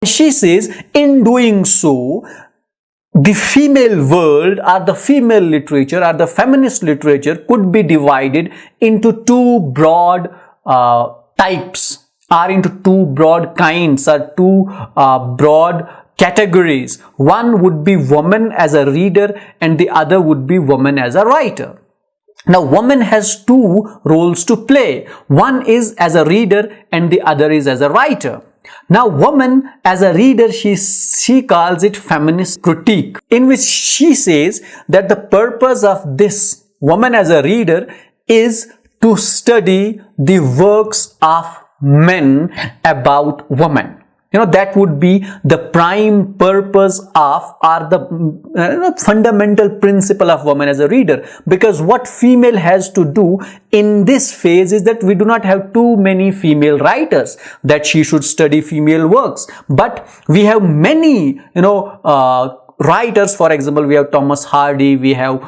she says, in doing so, the female world or the female literature or the feminist literature could be divided into two broad types, or into two broad kinds, or two broad categories. One would be woman as a reader and the other would be woman as a writer. Now, woman has two roles to play. One is as a reader and the other is as a writer. Now, woman as a reader, she calls it feminist critique, in which she says that the purpose of this woman as a reader is to study the works of men about women. That would be the prime purpose of, or the fundamental principle of woman as a reader. Because what female has to do in this phase is that we do not have too many female writers, that she should study female works. But we have many, writers. For example, we have Thomas Hardy, we have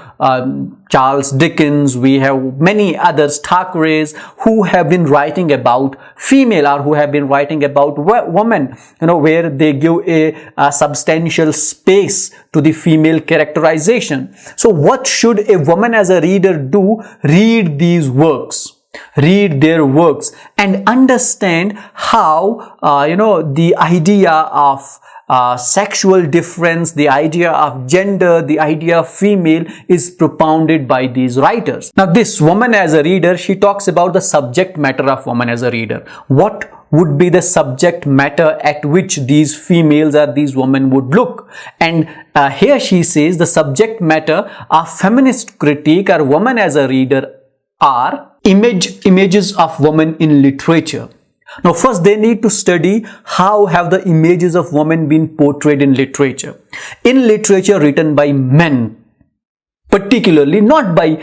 Charles Dickens, we have many others, Thackeray's, who have been writing about female, or who have been writing about women, where they give a substantial space to the female characterization. So what should a woman as a reader do? Read these works. Read their works and understand how, the idea of sexual difference, the idea of gender, the idea of female is propounded by these writers. Now, this woman as a reader, she talks about the subject matter of woman as a reader. What would be the subject matter at which these females or these women would look? And here she says the subject matter of feminist critique or woman as a reader are images of women in literature. Now, first they need to study how have the images of women been portrayed in literature. In literature written by men, particularly not by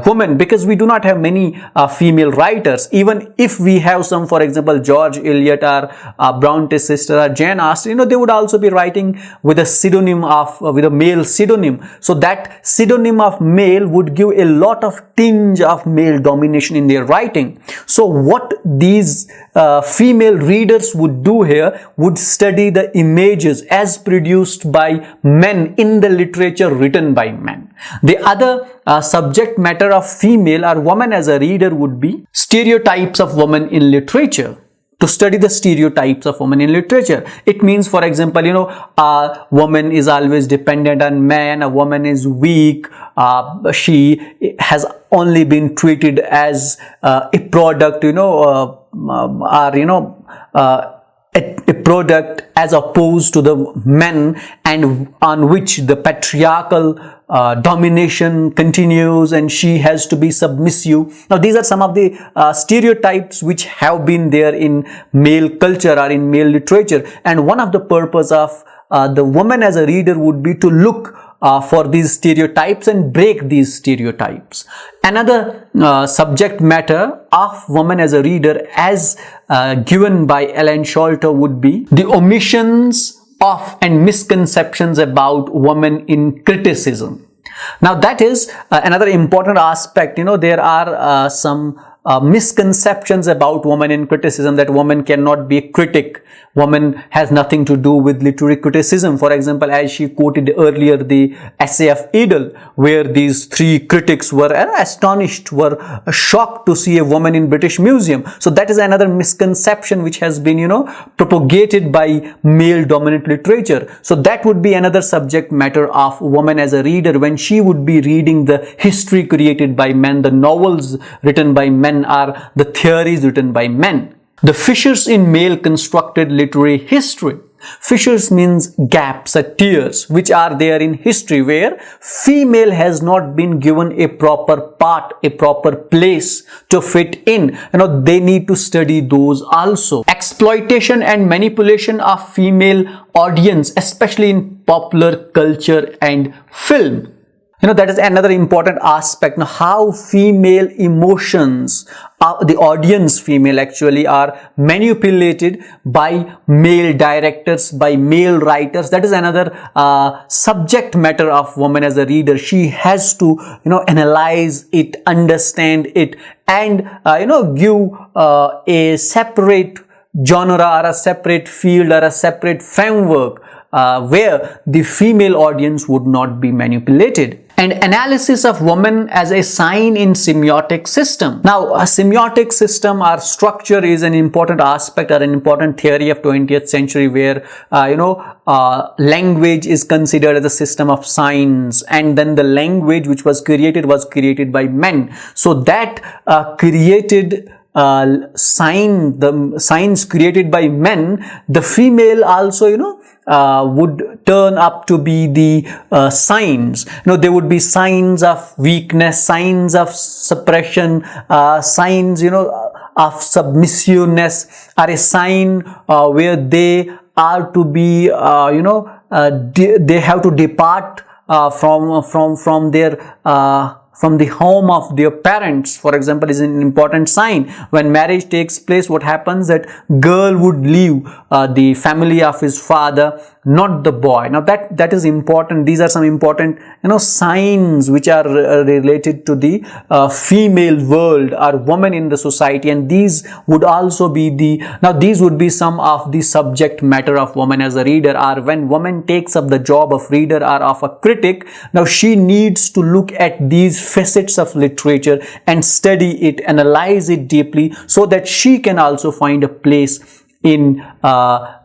women, because we do not have many female writers. Even if we have some, for example, George Eliot or Bronte's sister or Jane Austen, they would also be writing with a pseudonym of, with a male pseudonym. So that pseudonym of male would give a lot of tinge of male domination in their writing. So what these female readers would do here would study the images as produced by men in the literature written by men. The other subject matter of female or woman as a reader would be stereotypes of women in literature. To study the stereotypes of women in literature. It means, for example, a woman is always dependent on man, a woman is weak, she has only been treated as a product, a product as opposed to the men, and on which the patriarchal domination continues and she has to be submissive. Now, these are some of the stereotypes which have been there in male culture or in male literature, and one of the purpose of the woman as a reader would be to look for these stereotypes and break these stereotypes. Another subject matter of woman as a reader, as given by Elaine Showalter, would be the omissions of and misconceptions about women in criticism. Now, that is another important aspect. There are some misconceptions about women in criticism, that woman cannot be a critic. Woman has nothing to do with literary criticism. For example, as she quoted earlier, the essay of Edel, where these three critics were astonished, were shocked to see a woman in British Museum. So that is another misconception which has been, propagated by male dominant literature. So that would be another subject matter of woman as a reader, when she would be reading the history created by men, the novels written by men, or the theories written by men. The fissures in male constructed literary history. Fissures means gaps or tears which are there in history, where female has not been given a proper part, a proper place to fit in. They need to study those also. Exploitation and manipulation of female audience, especially in popular culture and film. That is another important aspect. Now, how female emotions, the audience female actually, are manipulated by male directors, by male writers. That is another subject matter of woman as a reader. She has to, analyze it, understand it, and, give a separate genre or a separate field or a separate framework where the female audience would not be manipulated. And analysis of woman as a sign in semiotic system. Now, a semiotic system or structure is an important aspect or an important theory of 20th century where, language is considered as a system of signs, and then the language which was created by men. So that created the signs created by men, the female also, would turn up to be the signs. There would be signs of weakness, signs of suppression, signs, of submissiveness, are a sign where they are to be, they have to depart from the home of their parents, for example, is an important sign. When marriage takes place, what happens? That girl would leave the family of his father, not the boy. Now that is important. These are some important signs which are related to the female world or woman in the society, and these would also be these would be some of the subject matter of woman as a reader. Or when woman takes up the job of reader or of a critic, now she needs to look at these facets of literature and study it, analyze it deeply, so that she can also find a place in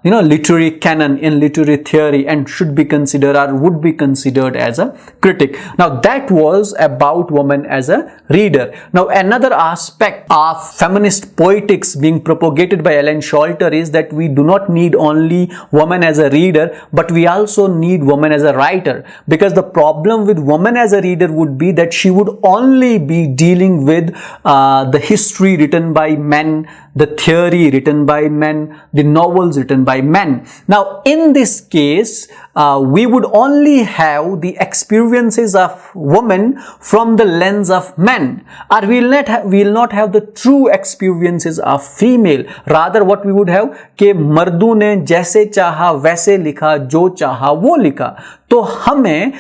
literary canon, in literary theory, and should be considered or would be considered as a critic. Now that was about woman as a reader. Now another aspect of feminist poetics being propagated by Elaine Showalter is that we do not need only woman as a reader, but we also need woman as a writer, because the problem with woman as a reader would be that she would only be dealing with the history written by men, the theory written by men, the novels written by men. Now in this case, we would only have the experiences of women from the lens of men, or we will not have the true experiences of female. Rather what we would have कि मर्दों ने जैसे चाहा वैसे लिखा, जो चाहा वो लिखा. तो हमें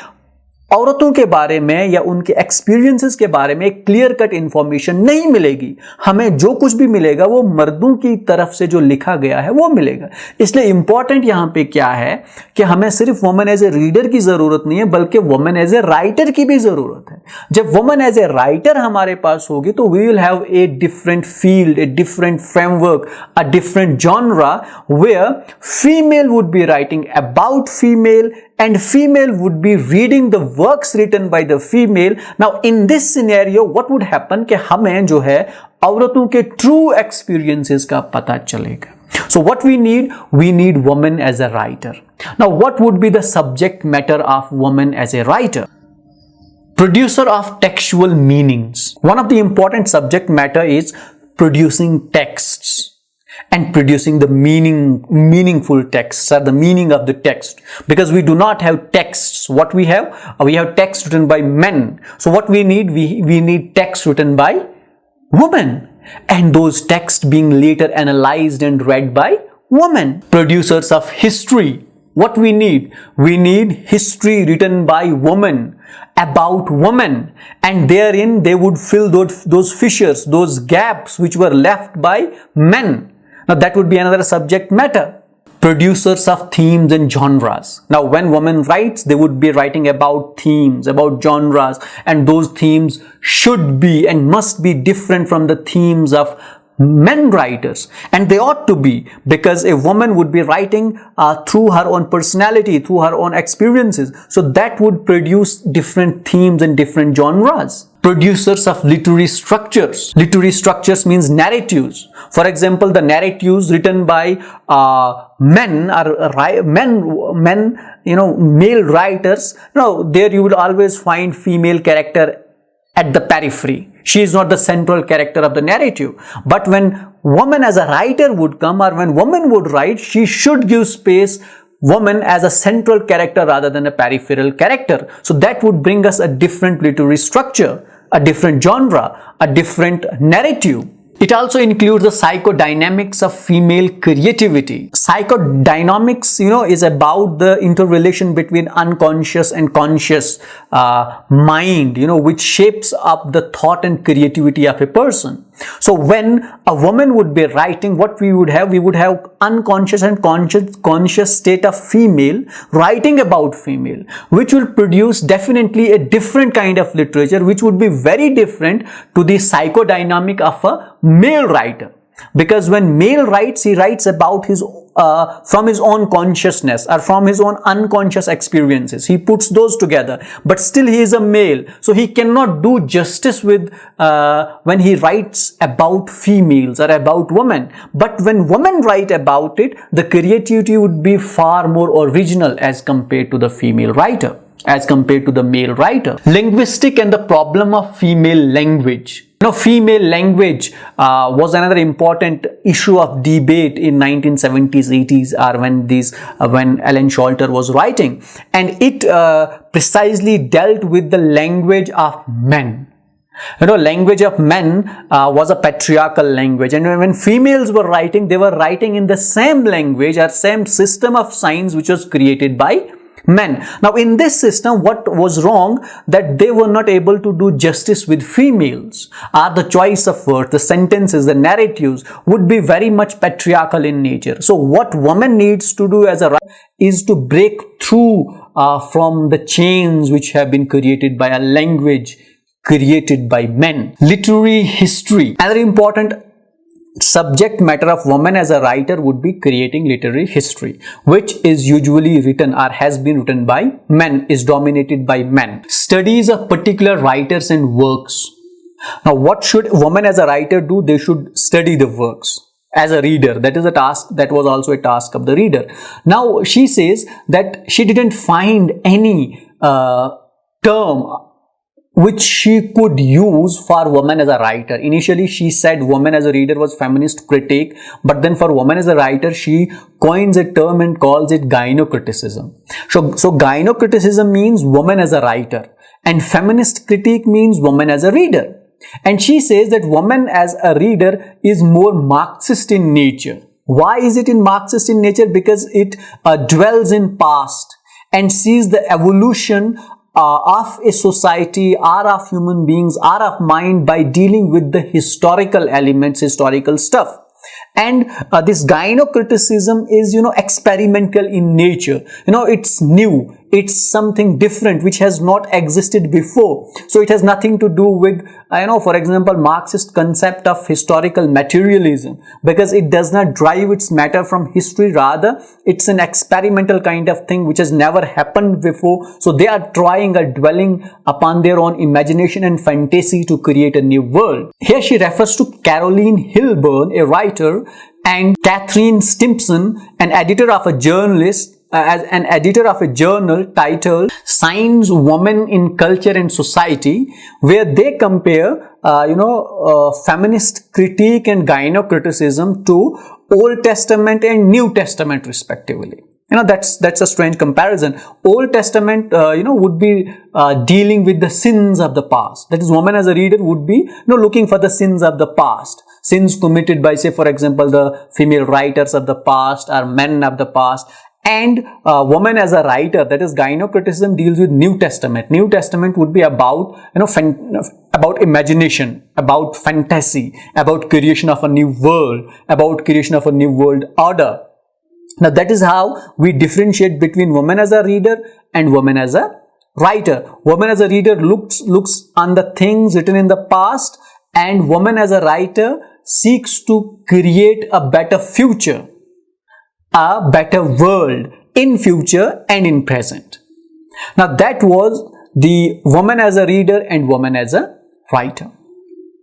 औरतों के बारे में या उनके एक्सपीरियंसेस के बारे में एक क्लियर कट इंफॉर्मेशन नहीं मिलेगी. हमें जो कुछ भी मिलेगा वो मर्दों की तरफ से जो लिखा गया है वो मिलेगा. इसलिए इंपॉर्टेंट यहां पे क्या है कि हमें सिर्फ वुमन एज ए रीडर की जरूरत नहीं है, बल्कि वुमन एज ए राइटर की भी जरूरत है. जब वुमन एज ए राइटर हमारे पास होगी तो we will have a different field, a different framework, a different genre where female would be writing about female and female would be reading the works written by the female. Now in this scenario what would happen कि हमें जो है औरतों के true experiences का पता चलेगा. So what we need woman as a writer. Now what would be the subject matter of woman as a writer? Producer of textual meanings. One of the important subject matter is producing texts and producing the meaningful texts, or the meaning of the text, because we do not have texts. What we have texts written by men. So what we need texts written by women, and those texts being later analyzed and read by women. Producers of history. What we need history written by women, about women, and therein they would fill those fissures, those gaps which were left by men. Now that would be another subject matter. Producers of themes and genres. Now when women writes, they would be writing about themes, about genres, and those themes should be and must be different from the themes of men writers, and they ought to be, because a woman would be writing through her own personality, through her own experiences, so that would produce different themes and different genres. Producers of literary structures. Literary structures means narratives. For example, the narratives written by men or male writers. Now there you will always find female character at the periphery. She is not the central character of the narrative. But when woman as a writer would come, or when woman would write, she should give space woman as a central character rather than a peripheral character. So that would bring us a different literary structure, a different genre, a different narrative. It also includes the psychodynamics of female creativity. Psychodynamics, is about the interrelation between unconscious and conscious mind, which shapes up the thought and creativity of a person. So when a woman would be writing, what we would have unconscious and conscious state of female writing about female, which will produce definitely a different kind of literature, which would be very different to the psychodynamic of a male writer. Because when male writes, he writes about his from his own consciousness or from his own unconscious experiences. He puts those together, but still he is a male, so he cannot do justice with when he writes about females or about women. But when women write about it, the creativity would be far more original as compared to the female writer, as compared to the male writer. Linguistic and the problem of female language. Female language was another important issue of debate in 1970s, 80s, or when Elaine Showalter was writing, and it precisely dealt with the language of men. Language of men was a patriarchal language, and when females were writing, they were writing in the same language or same system of signs which was created by men. Now in this system, what was wrong, that they were not able to do justice with females, or the choice of words, the sentences, the narratives would be very much patriarchal in nature. So what woman needs to do as a writer is to break through from the chains which have been created by a language created by men. Literary history. Another important subject matter of woman as a writer would be creating literary history, which is usually written or has been written by men, is dominated by men. Studies of particular writers and works. Now what should woman as a writer do? They should study the works as a reader. That is a task, that was also a task of the reader. Now she says that she didn't find any term which she could use for woman as a writer. Initially she said woman as a reader was feminist critique, but then for woman as a writer she coins a term and calls it gynocriticism. So gynocriticism means woman as a writer, and feminist critique means woman as a reader. And she says that woman as a reader is more Marxist in nature. Why is it in Marxist in nature? Because it dwells in past and sees the evolution of a society or of human beings or of mind by dealing with the historical elements, historical stuff. And this gynocriticism is, experimental in nature. It's new. It's something different which has not existed before. So it has nothing to do with, for example, Marxist concept of historical materialism, because it does not drive its matter from history. Rather, it's an experimental kind of thing which has never happened before. So they are trying or dwelling upon their own imagination and fantasy to create a new world. Here she refers to Caroline Hilburn, a writer, and Catherine Stimpson, an editor of a journal titled Signs Women in Culture and Society, where they compare feminist critique and gynocriticism to Old Testament and New Testament respectively. That's a strange comparison. Old Testament would be dealing with the sins of the past. That is, woman as a reader would be looking for the sins of the past, sins committed by, say, for example, the female writers of the past or men of the past. And woman as a writer, that is gynocriticism, deals with New Testament. New Testament would be about about imagination, about fantasy, about creation of a new world, about creation of a new world order. Now that is how we differentiate between woman as a reader and woman as a writer. Woman as a reader looks on the things written in the past, and woman as a writer seeks to create a better future, a better world in future and in present. Now that was the woman as a reader and woman as a writer.